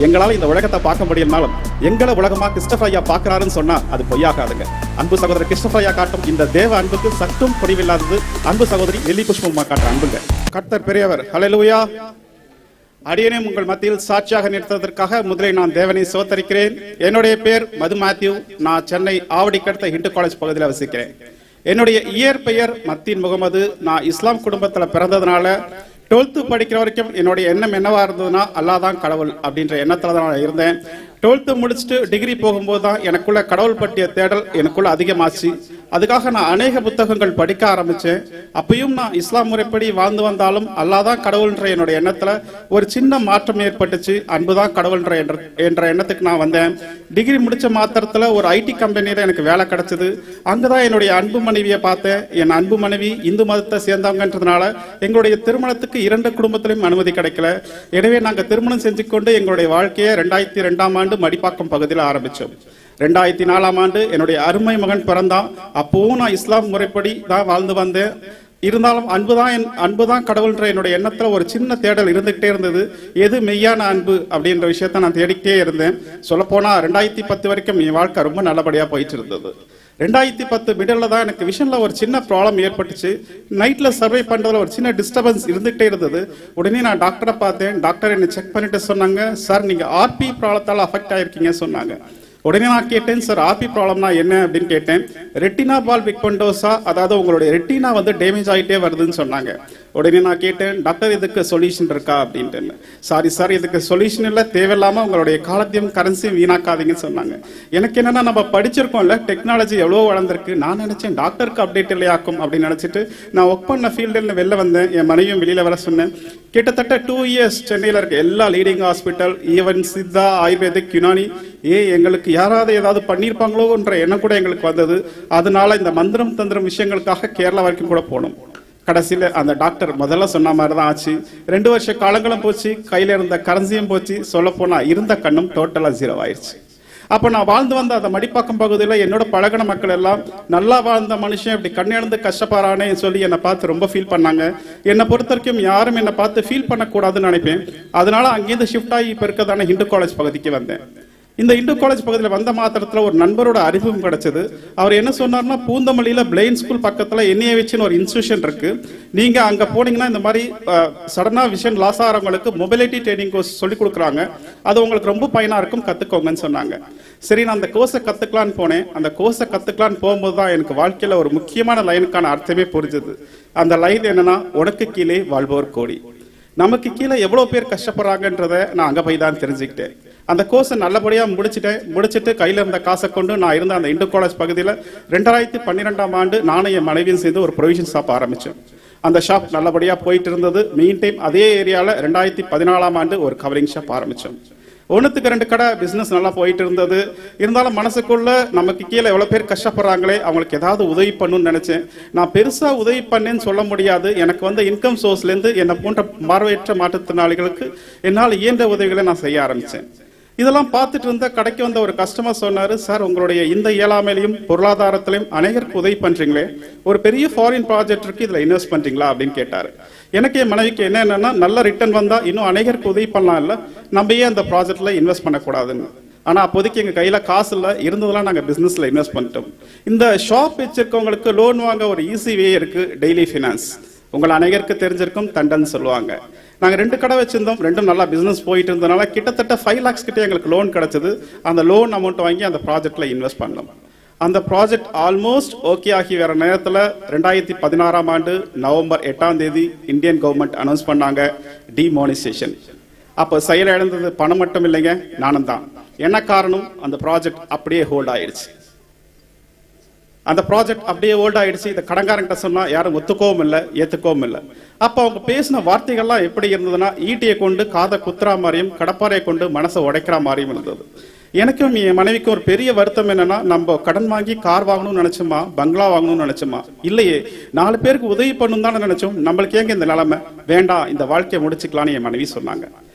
எங்களால் இந்த உலகத்தை பார்க்க முடியும்னாலும் எங்களை உலகமா கிறிஸ்டோபர் ஐயா பார்க்கிறாருன்னு சொன்னா அது பொய்யாகாதுங்க. அன்பு சகோதரர் கிறிஸ்டோபர் ஐயா காட்டும் இந்த தேவ அன்புக்கு சற்றும் குறைவில்லாதது அன்பு சகோதரி எல்லி புஷ்பம்மா காட்டுற அன்புங்க. கர்த்தர் பெரியவர். ஹல்லேலூயா. அடியேனையும் உங்கள் மத்தியில் சாட்சியாக நிறுத்துவதற்காக முதலில் நான் தேவனை சோத்தரிக்கிறேன். என்னுடைய பேர் மது மேத்யூ. நான் சென்னை ஆவடிக்கடுத்த ஹிந்து காலேஜ் பகுதியில் வசிக்கிறேன். என்னுடைய இயற்பெயர் மத்தீன் முகமது. நான் இஸ்லாம் குடும்பத்தில் பிறந்ததுனால 12th படிக்கிற வரைக்கும் என்னுடைய எண்ணம் என்னவா இருந்ததுன்னா அல்லாதான் கடவுள் அப்படின்ற எண்ணத்துல தான் நான் இருந்தேன். 12th முடிச்சுட்டு டிகிரி போகும்போது தான் எனக்குள்ள கடவுள் பற்றிய தேடல் எனக்குள்ள அதிகமாச்சு. அதுக்காக நான் அநேக புத்தகங்கள் படிக்க ஆரம்பிச்சேன். அப்பயும் நான் இஸ்லாம் முறைப்படி வாழ்ந்து வந்தாலும் அல்லாதான் கடவுள்ன்ற என்னுடைய எண்ணத்துல ஒரு சின்ன மாற்றம் ஏற்பட்டுச்சு. அன்புதான் கடவுள்ன்ற என்ற எண்ணத்துக்கு நான் வந்தேன். டிகிரி முடிச்ச மாத்திரத்துல ஒரு ஐடி கம்பெனியில எனக்கு வேலை கிடைச்சது. அங்கதான் என்னுடைய அன்பு மனைவியை பார்த்தேன். என் அன்பு மனைவி இந்து மதத்தை சேர்ந்தவங்கன்றதுனால எங்களுடைய திருமணத்துக்கு 2 குடும்பத்திலும் அனுமதி கிடைக்கல. எனவே நாங்க திருமணம் செஞ்சு கொண்டு எங்களுடைய வாழ்க்கையை 2002ஆம் ஆண்டு மடிப்பாக்கம் பகுதியில் ஆரம்பிச்சோம். 2004ஆம் ஆண்டு என்னுடைய அருமை மகன் பிறந்தான். அப்பவும் நான் இஸ்லாம் முறைப்படி தான் வாழ்ந்து வந்தேன். இருந்தாலும் அன்புதான் கடவுள்ன்ற என்னுடைய எண்ணத்துல ஒரு சின்ன தேடல் இருந்துகிட்டே இருந்தது. எது மெய்யான அன்பு அப்படின்ற விஷயத்த நான் தேடிக்கிட்டே இருந்தேன். சொல்ல போனா 2010 வரைக்கும் என் வாழ்க்கை ரொம்ப நல்லபடியா போயிட்டு இருந்தது. 2010 மிடில் தான் எனக்கு விஷன்ல ஒரு சின்ன ப்ராப்ளம் ஏற்பட்டுச்சு. நைட்ல சர்வை பண்றதுல ஒரு சின்ன டிஸ்டர்பன்ஸ் இருந்துகிட்டே இருந்தது. உடனே நான் டாக்டரை பார்த்தேன். டாக்டர் என்னை செக் பண்ணிட்டு சொன்னாங்க, சார் நீங்க ஆர்பி ப்ராப்ளத்தால அஃபெக்ட் ஆயிருக்கீங்க சொன்னாங்க. உடனே நான் கேட்டேன், சார் ஆர்பி ப்ராப்ளம்னா என்ன அப்படின்னு கேட்டேன். ரெட்டினா பால் பிக்மெண்டோசா, அதாவது உங்களுடைய ரெட்டினா வந்து டேமேஜ் ஆகிட்டே வருதுன்னு சொன்னாங்க. உடனே நான் கேட்டேன், டாக்டர் இதுக்கு சொல்யூஷன் இருக்கா அப்படின்ட்டு. சாரி சார், இதுக்கு சொல்யூஷன் இல்லை, தேவையில்லாம உங்களுடைய காலத்தையும் கரன்சியும் வீணாக்காதீங்கன்னு சொன்னாங்க. எனக்கு என்னன்னா, நம்ம படிச்சிருக்கோம்ல, டெக்னாலஜி எவ்வளோ வளர்ந்துருக்கு. நான் நினைச்சேன் டாக்டருக்கு அப்டேட் இல்லையாக்கும் அப்படின்னு நினைச்சிட்டு நான் ஒர்க் பண்ண ஃபீல்டில் வெளில வந்தேன். என் மனைவியும் வெளியில வர சொன்னேன். கிட்டத்தட்ட 2 years சென்னையில் இருக்க எல்லா leading hospital, even Siddha, ayurvedic, Unani, எங்களுக்கு யாராவது ஏதாவது பண்ணியிருப்பாங்களோன்ற எண்ணம் கூட எங்களுக்கு வந்தது. அதனால இந்த மந்திரம் தந்திரம் விஷயங்களுக்காக கேரளா வரைக்கும் கூட போனோம். கடைசியில் அந்த டாக்டர் முதல்ல சொன்ன மாதிரி தான் ஆச்சு. 2 வருஷ காலங்களும் போச்சு, கையில இருந்த கரன்சியும் போச்சு, சொல்ல போனா இருந்த கண்ணும் டோட்டலா 0 ஆயிடுச்சு. அப்போ நான் வாழ்ந்து வந்த அந்த மடிப்பாக்கம் பகுதியில் என்னோட பழகின மக்கள் எல்லாம் நல்லா வாழ்ந்த மனுஷன் இப்படி கண்ணிழந்து கஷ்டப்பாரானே சொல்லி என்னை பார்த்து ரொம்ப ஃபீல் பண்ணாங்க. என்னை பொறுத்த வரைக்கும் யாரும் என்னை பார்த்து ஃபீல் பண்ணக்கூடாதுன்னு நினைப்பேன். அதனால அங்கேருந்து ஷிஃப்ட் ஆகி இப்போ இருக்கதான ஹிந்து காலேஜ் பகுதிக்கு வந்தேன். இந்த இந்து காலேஜ் பகுதியில் வந்த மாத்திரத்தில் ஒரு நண்பரோட அறிமுகம் கிடைச்சது. அவர் என்ன சொன்னார்னா, பூந்தமல்லியில் பிளைண்ட் ஸ்கூல் பக்கத்தில் NAVHன்னு ஒரு இன்ஸ்டியூஷன் இருக்கு. நீங்க அங்க போனீங்கன்னா இந்த மாதிரி சடனா விஷன் லாஸ் ஆகிறவங்களுக்கு மொபிலிட்டி ட்ரைனிங் கோர்ஸ் சொல்லி கொடுக்குறாங்க. அது உங்களுக்கு ரொம்ப பயனா இருக்கும், கத்துக்கோங்கன்னு சொன்னாங்க. சரி, நான் அந்த கோர்ஸை கத்துக்கலான்னு போனேன். அந்த கோர்ஸை கத்துக்கலான்னு போகும்போது தான் எனக்கு வாழ்க்கையில ஒரு முக்கியமான லைனுக்கான அர்த்தமே புரிஞ்சது. அந்த லைன் என்னன்னா, உனக்கு கீழே வாழ்பவர் கோடி. நமக்கு கீழே எவ்வளவு பேர் கஷ்டப்படுறாங்கன்றத நான் அங்க போய் தான் தெரிஞ்சுக்கிட்டேன். அந்த கோர்ஸை நல்லபடியா முடிச்சுட்டு கையில இருந்த காசை கொண்டு நான் இருந்த அந்த இந்து காலேஜ் பகுதியில் 2012ஆம் ஆண்டு நானும் என் மனைவியும் சேர்ந்து ஒரு ப்ரொவிஷன் ஷாப் ஆரம்பிச்சோம். அந்த ஷாப் நல்லபடியா போயிட்டு இருந்தது. மெயின் டைம் அதே ஏரியாவில் 2014ஆம் ஆண்டு ஒரு கவரிங் ஷாப் ஆரம்பிச்சோம். 1க்கு 2 கடை பிசினஸ் நல்லா போயிட்டு இருந்தது. இருந்தாலும் மனசுக்குள்ள நமக்கு கீழே எவ்வளவு பேர் கஷ்டப்படுறாங்களே, அவங்களுக்கு ஏதாவது உதவி பண்ணணும்னு நினைச்சேன். நான் பெருசா உதவி பண்ணேன்னு சொல்ல முடியாது. எனக்கு வந்து இன்கம் சோர்ஸ்ல இருந்து என்னை போன்ற பார்வையற்ற மாற்றுத்திறனாளிகளுக்கு என்னால் இயன்ற உதவிகளை நான் செய்ய ஆரம்பிச்சேன். இதெல்லாம் பார்த்துட்டு இருந்த கடைக்கு வந்த ஒரு கஸ்டமர் சொன்னாரு, சார் உங்களுடைய இந்த இயலாமையிலையும் பொருளாதாரத்திலையும் அநேகருக்கு உதவி பண்றீங்களே, ஒரு பெரிய ஃபாரின் ப்ராஜெக்ட் இருக்கு, இதுல இன்வெஸ்ட் பண்றீங்களா அப்படின்னு கேட்டாரு. எனக்கு என் மனைவிக்கு என்னன்னா, நல்ல ரிட்டர்ன் வந்தா இன்னும் அநேகருக்கு உதவி பண்ணலாம், இல்ல நம்ம ஏன் அந்த ப்ராஜெக்ட்ல இன்வெஸ்ட் பண்ணக்கூடாதுன்னு. ஆனா அப்போதைக்கு எங்க கையில காசு இல்ல, இருந்ததெல்லாம் நாங்க பிசினஸ்ல இன்வெஸ்ட் பண்ணிட்டோம். இந்த ஷாப் வச்சிருக்கவங்களுக்கு லோன் வாங்க ஒரு ஈஸி வே இருக்கு, டெய்லி ஃபினான்ஸ். உங்களை அநேகருக்கு தெரிஞ்சிருக்கும், தண்டன் சொல்லுவாங்க. நாங்க 2 கடை வச்சிருந்தோம், 2ம் நல்லா பிசினஸ் போயிட்டு இருந்தனால கிட்டத்தட்ட 5 lakhs கிட்ட எங்களுக்கு லோன் கிடைச்சது. அந்த லோன் அமௌண்ட் வாங்கி அந்த ப்ராஜெக்ட்ல இன்வெஸ்ட் பண்ணோம். அந்த ப்ராஜெக்ட் ஆல்மோஸ்ட் ஓகே ஆகி வர நேரத்தில் 2016ஆம் ஆண்டு நவம்பர் 8ஆம் தேதி இந்தியன் கவர்மெண்ட் அனௌன்ஸ் பண்ணாங்க டிமானிசேஷன். அப்போ செயல் இழந்தது பணம் மட்டும் இல்லைங்க, நானும் தான். என்ன காரணம், அந்த ப்ராஜெக்ட் அப்படியே ஹோல்ட் ஆயிடுச்சு. அந்த ப்ராஜெக்ட் அப்படியே ஹோல்ட் ஆயிடுச்சு. இந்த கடங்காரங்கிட்ட சொன்னா யாரும் ஒத்துக்கவும் இல்லை, ஏத்துக்கவும் இல்லை. அப்ப அவங்க பேசின வார்த்தைகள்லாம் எப்படி இருந்ததுன்னா, ஈட்டியை கொண்டு காதை குத்துறா மாதிரியும் கடப்பாறையை கொண்டு மனசை உடைக்கிற மாதிரியும் இருந்தது. எனக்கும் என் மனைவிக்கும் ஒரு பெரிய வருத்தம் என்னன்னா, நம்ம கடன் வாங்கி கார் வாங்கணும்னு நினைச்சோமா, பங்களா வாங்கணும்னு நினைச்சோமா, இல்லையே 4 பேருக்கு உதவி பண்ணணும் தானே நினைச்சோம். நம்மளுக்கு ஏங்க இந்த நிலைமை, வேண்டாம் இந்த வாழ்க்கையை முடிச்சுக்கலான்னு என் மனைவி சொன்னாங்க.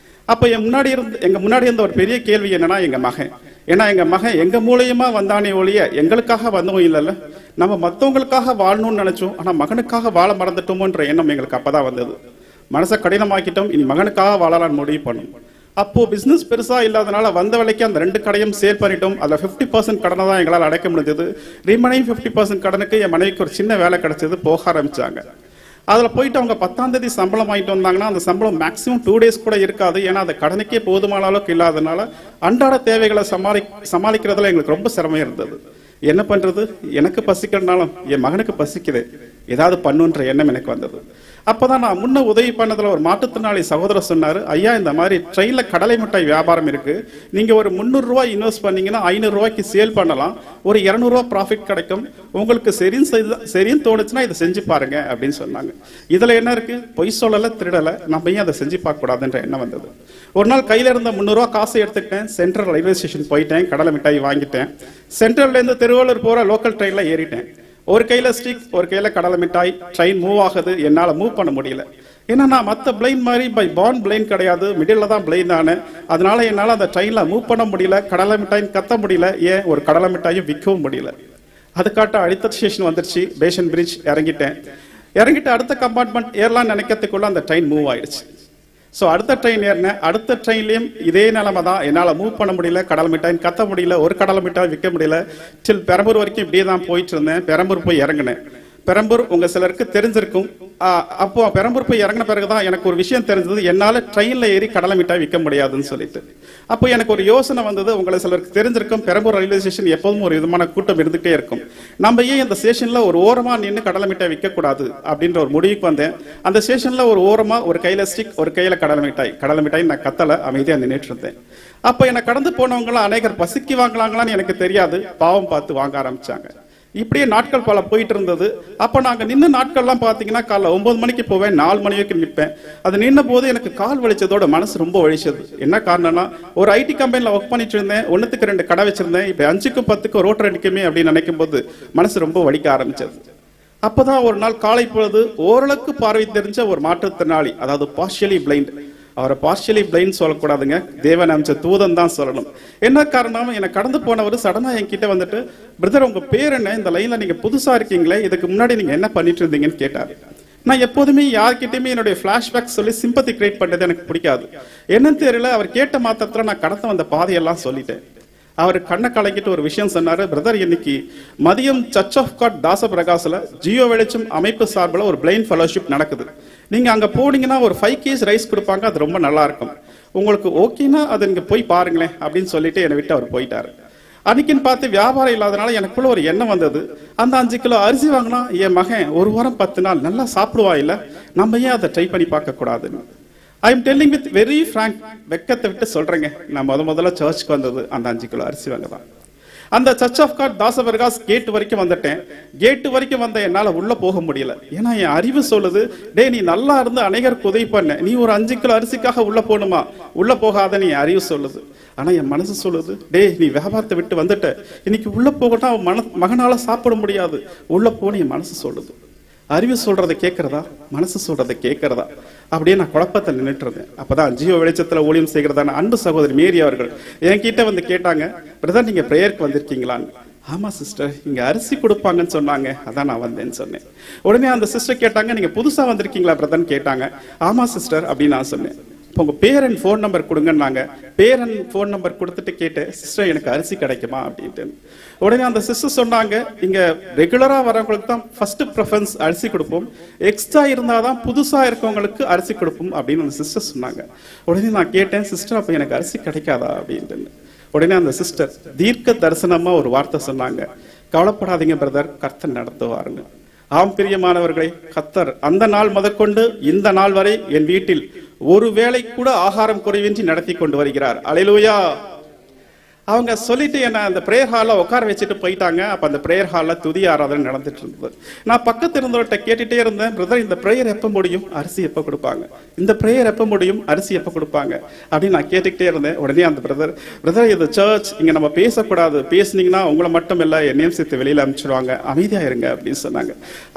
அப்ப எங்க முன்னாடி இருந்த ஒரு பெரிய கேள்வி என்னன்னா, எங்க மகன். ஏன்னா எங்க மகன் எங்க மூலியமா வந்தானே ஒழிய எங்களுக்காக வந்தவங்க இல்லைல்ல. நம்ம மற்றவங்களுக்காக வாழணும்னு நினைச்சோம், ஆனா மகனுக்காக வாழ மறந்துட்டோமோன்ற எண்ணம் எங்களுக்கு அப்பதான் வந்தது. மனசை கடினமாக்கிட்டோம், இனி மகனுக்காக வாழலான்னு முடிவு பண்ணோம். அப்போ பிசினஸ் பெருசா இல்லாதனால வந்த வேலைக்கு அந்த 2 கடையும் சேல் பண்ணிட்டோம். அதில் 50% கடனை தான் எங்களால் அடைக்க முடிஞ்சது. ரிமைனிங் 50% கடனுக்கு என் மனைவிக்கு ஒரு சின்ன வேலை கிடைச்சது. போக ஆரம்பிச்சாங்க. அதில் போயிட்டு அவங்க 10ஆம் தேதி சம்பளம் வாங்கிட்டு வந்தாங்கன்னா அந்த சம்பளம் மேக்ஸிமம் 2 days கூட இருக்காது. ஏன்னா அந்த கடனுக்கே போதுமான அளவுக்கு இல்லாதனால அன்றாட தேவைகளை சமாளிக்கிறதுல எங்களுக்கு ரொம்ப சிரமம் இருந்தது. என்ன பண்றது, எனக்கு பசிக்கிறதுனாலும் என் மகனுக்கு பசிக்குது, ஏதாவது பண்ணுன்ற எண்ணம் எனக்கு வந்தது. அப்பதான் நான் முன்ன உதவி பண்ணதுல ஒரு மாற்றுத்திறனாளி சகோதரர் சொன்னாரு, ஐயா இந்த மாதிரி ட்ரெயின்ல கடலை மிட்டாய் வியாபாரம் இருக்கு, நீங்க ஒரு 300 ரூபாய் இன்வெஸ்ட் பண்ணீங்கன்னா 500 ரூபாய்க்கு சேல் பண்ணலாம், ஒரு 200 ரூபாய் ப்ராஃபிட் கிடைக்கும், உங்களுக்கு சரின்னு தோணுச்சுன்னா இதை செஞ்சு பாருங்க அப்படின்னு சொன்னாங்க. இதுல என்ன இருக்கு, பொய் சொல்லல திருடல, நம்ம ஏன் அதை செஞ்சு பார்க்க கூடாதுன்ற எண்ணம் வந்தது. ஒரு நாள் கையில இருந்த 300 ரூபாய் காசை எடுத்துக்கிட்டேன், சென்ட்ரல் ரயில்வே ஸ்டேஷன் போயிட்டேன், கடலை மிட்டாய் வாங்கிட்டேன். சென்ட்ரல்ல இருந்து திருவள்ளூர் போற லோக்கல் ட்ரெயின்ல ஏறிட்டேன். ஒரு கையில ஸ்டிக், ஒரு கையில கடலை மிட்டாய். ட்ரெயின் மூவ் ஆகுது, என்னால மூவ் பண்ண முடியல. ஏன்னா நான் மற்ற பிளைன் மாதிரி பை பார்ன் பிளைன் கிடையாது, மிடில் தான் பிளைன் தானே. அதனால என்னால் அந்த ட்ரெயின்ல மூவ் பண்ண முடியல, கடலை மிட்டாயும் கத்த முடியல, ஏன் ஒரு கடலை மிட்டாயும் விற்கவும் முடியல. அதுக்காட்ட அடுத்த ஸ்டேஷன் வந்துருச்சு, பேஷன் பிரிட்ஜ். இறங்கிட்டு அடுத்த கம்பார்ட்மெண்ட் ஏறலாம் நினைக்கிறதுக்குள்ள அந்த ட்ரெயின் மூவ் ஆயிடுச்சு. ஸோ அடுத்த ட்ரெயின் ஏறினேன். அடுத்த ட்ரெயின்லையும் இதே நிலைமை தான், என்னால் மூவ் பண்ண முடியல, கடலை மிட்டாய் கத்த முடியல, ஒரு கடலை மிட்டாய் விற்க முடியல. டில் பெரம்பூர் வரைக்கும் இப்படியே தான் போயிட்டு இருந்தேன். பெரம்பூர் போய் இறங்கினேன். பெரம்பூர் உங்க சிலருக்கு தெரிஞ்சிருக்கும். அப்போ பெரம்பூர் போய் இறங்கின பிறகுதான் எனக்கு ஒரு விஷயம் தெரிஞ்சது, என்னால ட்ரெயின்ல ஏறி கடலை மிட்டாய் விற்க முடியாதுன்னு சொல்லிட்டு. அப்போ எனக்கு ஒரு யோசனை வந்தது, உங்களை சிலருக்கு தெரிஞ்சிருக்கும், பெரம்பூர் ரயில்வே ஸ்டேஷன் எப்போதும் ஒரு விதமான கூட்டம் இருந்துகிட்டே இருக்கும். நம்ம ஏன் இந்த ஸ்டேஷன்ல ஒரு ஓரமா நின்று கடலை மிட்டாய் விற்க கூடாது அப்படின்ற ஒரு முடிவுக்கு வந்தேன். அந்த ஸ்டேஷன்ல ஒரு ஓரமா ஒரு கையில ஸ்டிக், ஒரு கையில கடலை மிட்டாய் நான் கத்தல, அமைதியா நின்றுட்டு இருந்தேன். அப்ப என்னை கடந்து போனவங்களாம் அநேகர் பசிக்கு வாங்கலாங்களான்னு எனக்கு தெரியாது, பாவம் பார்த்து வாங்க ஆரம்பிச்சாங்க. இப்படியே நாட்கள் பல போயிட்டு இருந்தது. அப்ப நாங்க நின்ன நாட்கள்லாம் பாத்தீங்கன்னா காலைல 9 மணிக்கு போவேன், 4 மணி வரைக்கும் நிற்பேன். அது நின்ன போது எனக்கு கால் வலிச்சதோட மனசு ரொம்ப வலிச்சது. என்ன காரணம்னா, ஒரு ஐடி கம்பெனில ஒர்க் பண்ணிட்டு இருந்தேன், 1க்கு 2 கடை வச்சிருந்தேன். இப்ப 5க்கும் 10க்கும் ரோட்டர் அடிக்குமே அப்படின்னு நினைக்கும் போது மனசு ரொம்ப வலிக்க ஆரம்பிச்சது. அப்பதான் ஒரு நாள் காலை பொழுது ஓரளவுக்கு பார்வை தெரிஞ்ச ஒரு மாற்றுத்திறனாளி, அதாவது பார்ஷியலி பிளைண்ட், அவரை பார்ஷியலி பிளைண்ட் சொல்லக்கூடாதுங்க, தேவன் அமைச்ச தூதன் தான் சொல்லணும். என்ன காரணம், என்னை கடந்து போனவர் சடனா என்கிட்ட வந்துட்டு, பிரதர் உங்க பேர் என்ன, இந்த லைன்ல நீங்க புதுசா இருக்கீங்களே, இதுக்கு முன்னாடி நீங்க என்ன பண்ணிட்டு இருந்தீங்கன்னு கேட்டாரு. நான் எப்போதுமே யார்கிட்டயுமே என்னுடைய பிளாஷ்பேக் சொல்லி சிம்பத்தி கிரியேட் பண்றது எனக்கு பிடிக்காது. என்னன்னு தெரியல, அவர் கேட்ட மாத்திரத்துல நான் கடந்து வந்த பாதையெல்லாம் சொல்லிட்டேன். அவர் கண்ணை கலங்கிட்டு ஒரு விஷயம் சொன்னாரு, பிரதர் இன்னைக்கு மதியம் சர்ச் ஆஃப் காட் தாசபிரகாசில் ஜியோ வெளிச்சம் அமைப்பு சார்பில் ஒரு பிளைண்ட் ஃபெலோஷிப் நடக்குது. நீங்க அங்க போனீங்கன்னா ஒரு 5 kg ரைஸ் கொடுப்பாங்க, அது ரொம்ப நல்லா இருக்கும், உங்களுக்கு ஓகேனா அதை நீங்க போய் பாருங்களேன் அப்படின்னு சொல்லிட்டு என்னை விட்டு அவர் போயிட்டாரு. அன்னைக்குன்னு பார்த்து வியாபாரம் இல்லாதனால எனக்குள்ள ஒரு எண்ணம் வந்தது, அந்த 5 கிலோ அரிசி வாங்கினா என் மகன் 1 வாரம் 10 நாள் நல்லா சாப்பிடுவா, இல்ல நம்ம ஏன் அதை ட்ரை பண்ணி பார்க்க கூடாதுன்னு. I am telling with very frank, வெக்கத்தை விட்டு சொல்றேங்க, நான் முதல்ல சர்ச்சுக்கு வந்தது அந்த 5 கிலோ அரிசி வாங்க தான். அந்த சர்ச் ஆஃப் காட் தாசபிரகாஸ் கேட் வரைக்கும் வந்துட்டேன். கேட்டு வரைக்கும் வந்த என்னால உள்ள போக முடியல. ஏன்னா என் அறிவு சொல்லுது, டே நீ நல்லா இருந்து அநேகருக்கு உதவி பண்ண, நீ ஒரு 5 கிலோ அரிசிக்காக உள்ள போகணுமா, உள்ள போகாத நீ அறிவு சொல்லுது. ஆனா என் மனசு சொல்லுது, டே நீ வியாபாரத்தை விட்டு வந்துட்ட, இன்னைக்கு உள்ள போகட்டா மகனால சாப்பிட முடியாது, உள்ள போன்னு என் மனசு சொல்லுது. அறிவு சொல்றதை கேட்கறதா, மனசு சொல்றதை கேட்கறதா, அப்படியே நான் குழப்பத்தை நின்றுட்டு இருந்தேன். அப்பதான் ஜியோ வெளிச்சத்துல ஊழியம் செய்கிறதான அன்பு சகோதரி மேரி அவர்கள் என்கிட்ட வந்து கேட்டாங்க, பிரதர் நீங்க பிரேயருக்கு வந்திருக்கீங்களான்னு. ஆமா சிஸ்டர், இங்க அரிசி கொடுப்பாங்கன்னு சொன்னாங்க, அதான் நான் வந்தேன்னு சொன்னேன். உடனே அந்த சிஸ்டர் கேட்டாங்க, நீங்க புதுசா வந்திருக்கீங்களா பிரதர்ன்னு கேட்டாங்க. ஆமா சிஸ்டர் அப்படின்னு நான் சொன்னேன். உங்க பேர் அண்ட் ஃபோன் நம்பர் கொடுங்கன்னாங்க. பேர் அண்ட் ஃபோன் நம்பர் கொடுத்துட்டு கேட்டேன், சிஸ்டர் எனக்கு அரிசி கிடைக்குமா அப்படின்ட்டு. உடனே அந்த சிஸ்டர் சொன்னாங்க, இங்க ரெகுலரா வரவங்களுக்கு தான் ஃபர்ஸ்ட் ப்ரிஃபரன்ஸ் அரிசி கொடுப்போம், எக்ஸ்ட்ரா இருந்தாதான் புதுசா இருக்கவங்களுக்கு அரிசி கொடுப்போம் அப்படின்னு அந்த சிஸ்டர் சொன்னாங்க. உடனே நான் கேட்டேன், சிஸ்டர் அப்ப எனக்கு அரிசி கிடைக்காதா அப்படின்ட்டு. உடனே அந்த சிஸ்டர் தீர்க்க தரிசனமா ஒரு வார்த்தை சொன்னாங்க, கவலைப்படாதீங்க பிரதர், கர்த்தர் நடத்துவாருங்க. ஆம் பிரியமானவர்களே, கர்த்தர் அந்த நாள் முதற்கொண்டு இந்த நாள் வரை என் வீட்டில் ஒரு வேளை கூட ஆகாரம் குறைவின்றி நடத்தி கொண்டு வருகிறார். அல்லேலூயா. அவங்க சொல்லிட்டு என்ன அந்த பிரேயர் ஹாலில் உட்கார வச்சுட்டு போயிட்டாங்க. அப்போ அந்த பிரேயர் ஹாலில் துதி ஆராதனை நடந்துட்டு இருந்தது. நான் பக்கத்து இருந்தவர்கிட்ட கேட்டுட்டே இருந்தேன், பிரதர் இந்த பிரேயர் எப்போ முடியும், அரிசி எப்போ கொடுப்பாங்க, இந்த பிரேயர் எப்போ முடியும், அரிசி எப்போ கொடுப்பாங்க அப்படின்னு நான் கேட்டுக்கிட்டே இருந்தேன். உடனே அந்த பிரதர் இது சர்ச், இங்கே நம்ம பேசக்கூடாது, பேசுனீங்கன்னா உங்களை மட்டும் இல்லை என்னையும் சேர்த்து வெளியில் அனுப்பிச்சிடுவாங்க, அமைதியாக இருங்க அப்படின்னு சொன்னாங்க.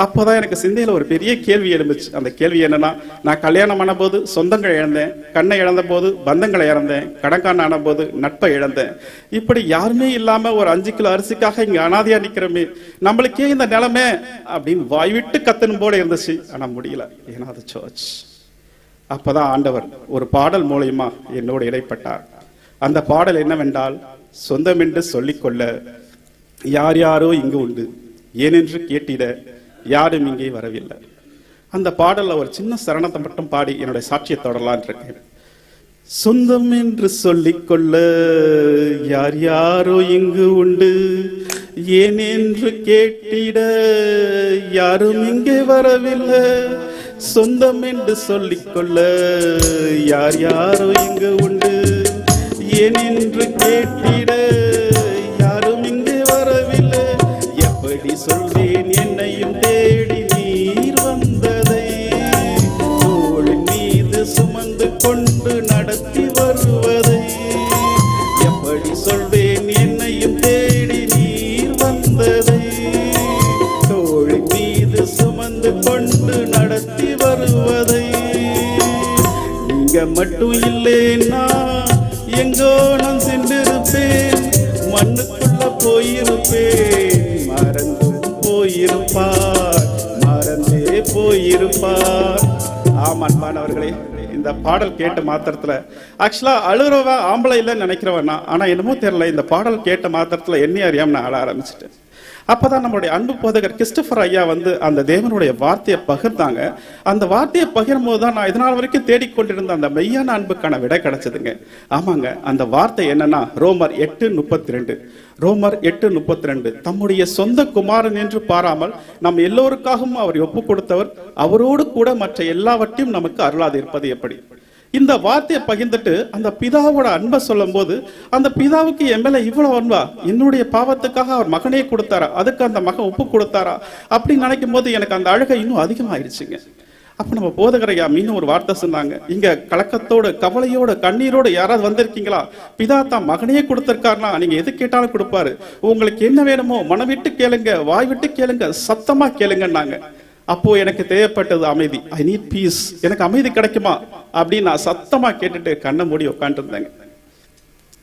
அப்போதான் எனக்கு சிந்தையில் ஒரு பெரிய கேள்வி எழுந்துச்சு. அந்த கேள்வி என்னன்னா, நான் கல்யாணம் ஆன போது சொந்தங்களை இழந்தேன், கண்ணை இழந்த போது பந்தங்களை இழந்தேன், கடன்காரன் ஆன போது நட்பை இழந்தேன், இப்படி யாருமே இல்லாம ஒரு 5 கிலோ அரிசிக்காக இங்க அனாதையா நிக்கிறோமே, நம்மளுக்கே இந்த நிலைமை அப்படின்னு வாய்விட்டு கத்தனும் போல இருந்துச்சு. ஆனா முடியல, ஏன்னா அது சர்ச். அப்பதான் ஆண்டவர் ஒரு பாடல் மூலயமா என்னோடு இடைப்பட்டார். அந்த பாடல் என்னவென்றால், சொந்தமென்று சொல்லிக்கொள்ள யார் யாரோ இங்கு உண்டு, ஏனென்று கேட்டிட யாரும் இங்கே வரவில்லை. அந்த பாடல்ல ஒரு சின்ன சரணத்தை மட்டும் பாடி என்னுடைய சாட்சியை தொடரலான் இருக்கேன். சொந்தம் என்று சொல்லிக்கொள்ள யார் யாரோ இங்கு உண்டு, ஏனென்று கேட்டிட யாரும் இங்கே வரவில்லை. சொந்தம் என்று சொல்லிக்கொள்ள யார் யாரோ இங்கு உண்டு, ஏனென்று கேட்டிட யாரும் இங்கே வரவில்லை. எப்படி சொல்வேன் என்னையும் தேடி நீர் வந்ததை, தோளின் மீது சுமந்து கொண்டு நடத்தி வருவதை. எப்படி சொல்வேன் என்னையும் தேடி நீர் வந்ததை, தோளின் மீது சுமந்து கொண்டு நடத்தி வருவதை. நீங்க மட்டும் இல்லைன்னா எங்கோ நான் சென்றிருப்பேன், மண்ணுக்குள்ள போயிருப்பேன். மறந்தும் போயிருப்பார், மறந்தே போயிருப்பார். ஆமான்பானவர்களே, இந்த பாடல் கேட்ட மாத்திரத்துல ஆக்சுவலா அழுறவன் ஆம்பளை இல்லைன்னு நினைக்கிறவன் நான். ஆனா என்னமோ தெரியல, இந்த பாடல் கேட்ட மாத்திரத்துல என்னைய அறியாம நான் அழ ஆரம்பிச்சிட்டேன். அப்பதான் நம்மளுடைய அன்பு போதகர் கிறிஸ்டோபர் ஐயா வந்து அந்த தேவனுடைய வார்த்தையை பகிர்ந்தாங்க. அந்த வார்த்தையை பகிரும் போதுதான் நான் இதனால் வரைக்கும் தேடிக்கொண்டிருந்த அந்த மெய்யான அன்புக்கான விடை கிடைச்சதுங்க. ஆமாங்க, அந்த வார்த்தை என்னன்னா ரோமர் 8:32. ரோமர் 8:32, தம்முடைய சொந்த குமாரன் என்று பாராமல் நம் எல்லோருக்காகவும் அவர் ஒப்பு கொடுத்தவர், அவரோடு கூட மற்ற எல்லாவற்றையும் நமக்கு அருளாது இருப்பது எப்படி. இந்த வார்த்தையை பகிர்ந்துட்டு அந்த பிதாவோட அன்பை சொல்லும் போது, அந்த பிதாவுக்கு என் மேல இவ்வளவு அன்பா, என்னுடைய பாவத்துக்காக அவர் மகனே கொடுத்தாரா, அதுக்கு அந்த மகன் ஒப்பு கொடுத்தாரா அப்படின்னு நினைக்கும் போது எனக்கு அந்த அழுகை இன்னும் அதிகமாயிருச்சுங்க. அப்ப நம்ம போதகரையா மீண்டும் ஒரு வார்த்தை சொன்னாங்க. இங்க கலக்கத்தோடு கவலையோடு கண்ணீரோடு யாராவது வந்திருக்கீங்களா? பிதா தான் மகனையே கொடுத்திருக்காருனா நீங்க எது கேட்டாலும் கொடுப்பாரு. உங்களுக்கு என்ன வேணுமோ மனம் விட்டு கேளுங்க, வாய் விட்டு கேளுங்க, சத்தமா கேளுங்கன்னாங்க. அப்போ எனக்கு தேவைப்பட்டது அமைதி. I need peace. எனக்கு அமைதி கிடைக்குமா அப்படின்னு நான் சத்தமா கேட்டுட்டு கண்ணை மூடி உட்காந்துட்டு இருந்தேங்க.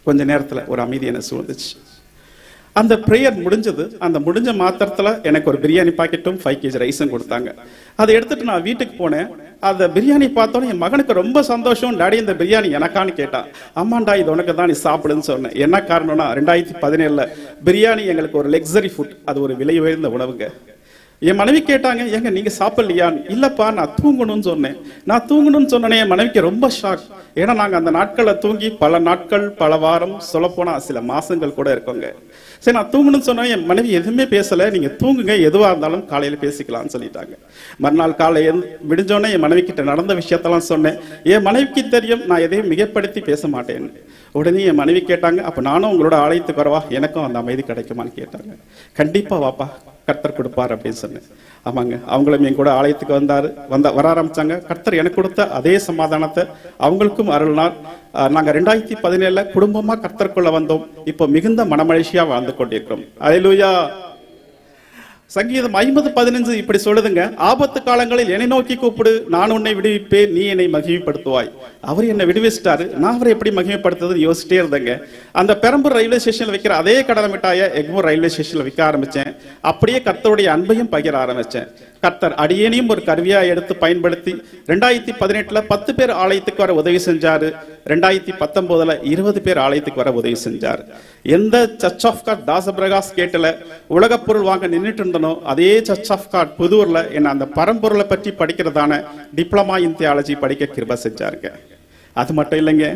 கொஞ்ச நேரத்துல ஒரு அமைதி என்ன சூழ்ந்துச்சு. அந்த ப்ரேயர் முடிஞ்சது. அந்த முடிஞ்ச மாத்திரத்துல எனக்கு ஒரு பிரியாணி பாக்கெட்டும் 5 kg ரைஸும் கொடுத்தாங்க. அதை எடுத்துட்டு நான் வீட்டுக்கு போனேன். அந்த பிரியாணி பார்த்தோன்னே என் மகனுக்கு ரொம்ப சந்தோஷம். டாடி இந்த பிரியாணி எனக்கான்னு கேட்டான். ஆமாண்டா, இது உனக்கு தான், நீ சாப்பிடுன்னு சொன்னேன். என்ன காரணம்னா 2017 பிரியாணி எங்களுக்கு ஒரு லக்ஸரி ஃபுட், அது ஒரு விலை உயர்ந்த உணவுங்க. என் மனைவி கேட்டாங்க, ஏங்க நீங்க சாப்பிடலையான்னு. இல்லப்பா, நான் தூங்கணும்னு சொன்னேன். நான் தூங்கணும்னு சொன்னேன். என் மனைவிக்கு ரொம்ப ஷாக். ஏன்னா நாங்க அந்த நாட்களை தூங்கி பல நாட்கள், பல வாரம், சொல்லப்போனா சில மாசங்கள் கூட இருக்கோங்க. சரி, நான் தூங்கணும்னு சொன்னேன். என் மனைவி எதுவுமே பேசல. நீங்க தூங்குங்க, எதுவா இருந்தாலும் காலையில பேசிக்கலாம்னு சொல்லிட்டாங்க. மறுநாள் காலை விடிஞ்சோடனே என் மனைவி கிட்ட நடந்த விஷயத்தெல்லாம் சொன்னேன். என் மனைவிக்கு தெரியும் நான் எதையும் மிகப்படுத்தி பேச மாட்டேன்னு. உடனே என் மனைவி கேட்டாங்க, அப்ப நானும் உங்களோட ஆலயத்துக்கு வரவா, எனக்கும் அந்த அமைதி கிடைக்குமான்னு கேட்டாங்க. கண்டிப்பா வாப்பா, கர்த்தர் கொடுப்பார் அப்படின்னு சொன்னேன். ஆமாங்க, அவங்களும் என் கூட ஆலயத்துக்கு வர ஆரம்பிச்சாங்க. கர்த்தர் எனக்கு கொடுத்த அதே சமாதானத்தை அவங்களுக்கும் அருள்னார். நாங்க 2017 குடும்பமா கர்த்தருக்குள்ள வந்தோம். இப்போ மிகுந்த மனமகிழ்ச்சியா வாழ்ந்து கொண்டிருக்கிறோம். அல்லேலூயா. சங்கீதம் 50:15 இப்படி சொல்லுதுங்க, ஆபத்து காலங்களில் என்னை நோக்கி கூப்பிடு, நான் உன்னை விடுவிப்பேன், நீ என்னை மகிமைப்படுத்துவாய். அவர் என்னை விடுவிச்சிட்டாரு, நான் அவரை எப்படி மகிமைப்படுத்துறதுன்னு யோசிச்சிட்டே இருந்தேங்க. அந்த பெரம்பூர் ரயில்வே ஸ்டேஷன்ல வைக்கிற அதே கடலை மிட்டாயை எக்மோர் ரயில்வே ஸ்டேஷன்ல விற்க ஆரம்பிச்சேன். அப்படியே கர்த்தருடைய அன்பையும் பகிர ஆரம்பிச்சேன். கர்த்தர் அடியேனையும் ஒரு கருவியா எடுத்து பயன்படுத்தி 2018 10 பேர் ஆலயத்துக்கு வர உதவி செஞ்சாரு. 2019 20 பேர் ஆலயத்துக்கு வர உதவி செஞ்சாரு. எந்த சர்ச் ஆஃப் காட் தாசபிரகாஷ் கேட்டல உலக பொருள் வாங்க நின்றுட்டு இருந்தனோ, அதே சர்ச் ஆஃப் காட் புதூர்ல என்ன அந்த பரம்பொருளை பற்றி படிக்கிறதான டிப்ளமா இன் தியாலஜி படிக்க கிருபை செஞ்சாருங்க. அது மட்டும் இல்லைங்க,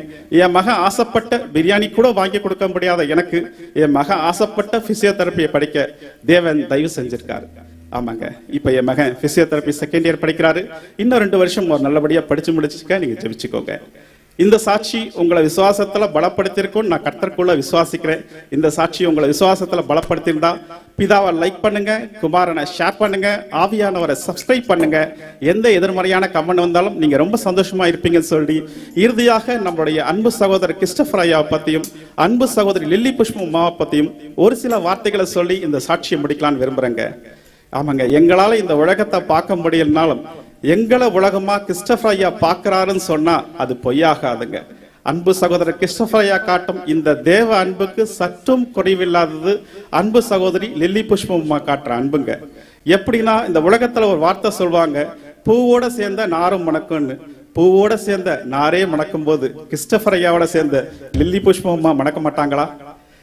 என் மகன் ஆசைப்பட்ட பிரியாணி கூட வாங்கி கொடுக்க முடியாத எனக்கு என் மகன் ஆசைப்பட்ட பிசியோதெரப்பியை படிக்க தேவன் தயவு செஞ்சிருக்காரு. ஆமாங்க, இப்ப என் மகன் பிசியோதெரப்பி 2nd இயர் படிக்கிறாரு. இன்னும் 2 வருஷம் ஒரு நல்லபடியா படிச்சு முடிச்சுக்க நீங்க ஜெபிச்சுக்கோங்க. இந்த சாட்சி உங்களை விசுவாசத்துல பலப்படுத்திருக்கும் நான் கர்த்தருக்குள்ள விசுவாசிக்கிறேன். இந்த சாட்சி உங்களை விசுவாசத்துல பலப்படுத்திருந்தா பிதாவை லைக் பண்ணுங்க, குமாரனை ஷேர் பண்ணுங்க, ஆவியானவரை சப்ஸ்கிரைப் பண்ணுங்க. எந்த எதிர்மறையான கமெண்ட் வந்தாலும் நீங்க ரொம்ப சந்தோஷமா இருப்பீங்கன்னு சொல்லி இறுதியாக நம்மளுடைய அன்பு சகோதரர் கிறிஸ்டோபர் ஐயாவை பத்தியும் அன்பு சகோதரி லில்லி புஷ்பம் அம்மாவை பத்தியும் ஒரு சில வார்த்தைகளை சொல்லி இந்த சாட்சியை முடிக்கலான்னு விரும்புறேங்க. ஆமாங்க, எங்களால இந்த உலகத்தை பார்க்க முடியலனாலும் எங்களை உலகமா கிறிஸ்டோபர் ஐயா பார்க்கிறாருன்னு சொன்னா அது பொய்யாகாதுங்க. அன்பு சகோதரர் கிறிஸ்டோபர் ஐயா காட்டும் இந்த தேவ அன்புக்கு சற்றும் குறைவில்லாதது அன்பு சகோதரி லில்லி புஷ்பம் அம்மா காட்டுற அன்புங்க. எப்படின்னா, இந்த உலகத்துல ஒரு வார்த்தை சொல்லுவாங்க, பூவோட சேர்ந்த நாரும் மணக்கும்னு. பூவோட சேர்ந்த நாரே மணக்கும் போது கிறிஸ்டபர் ஐயாவோட சேர்ந்த லில்லி புஷ்பம் அம்மா மணக்க மாட்டாங்களா?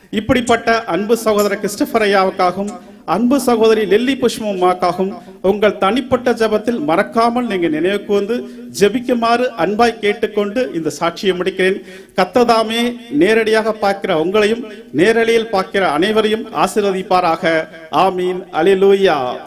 இப்படிப்பட்ட அன்பு சகோதரர் கிறிஸ்டபர் ஐயாவுக்காகவும் அன்பு சகோதரி லில்லி புஷ்பம் அம்மாக்காகவும் உங்கள் தனிப்பட்ட ஜெபத்தில் மறக்காமல் நீங்க நினைவு கூர்ந்து ஜெபிக்குமாறு அன்பாய் கேட்டுக்கொண்டு இந்த சாட்சியை முடிக்கிறேன். கர்த்தர் நேரடியாக பார்க்கிற உங்களையும் நேரடியில் பார்க்கிற அனைவரையும் ஆசீர்வதிப்பாராக. ஆமீன். அல்லேலூயா.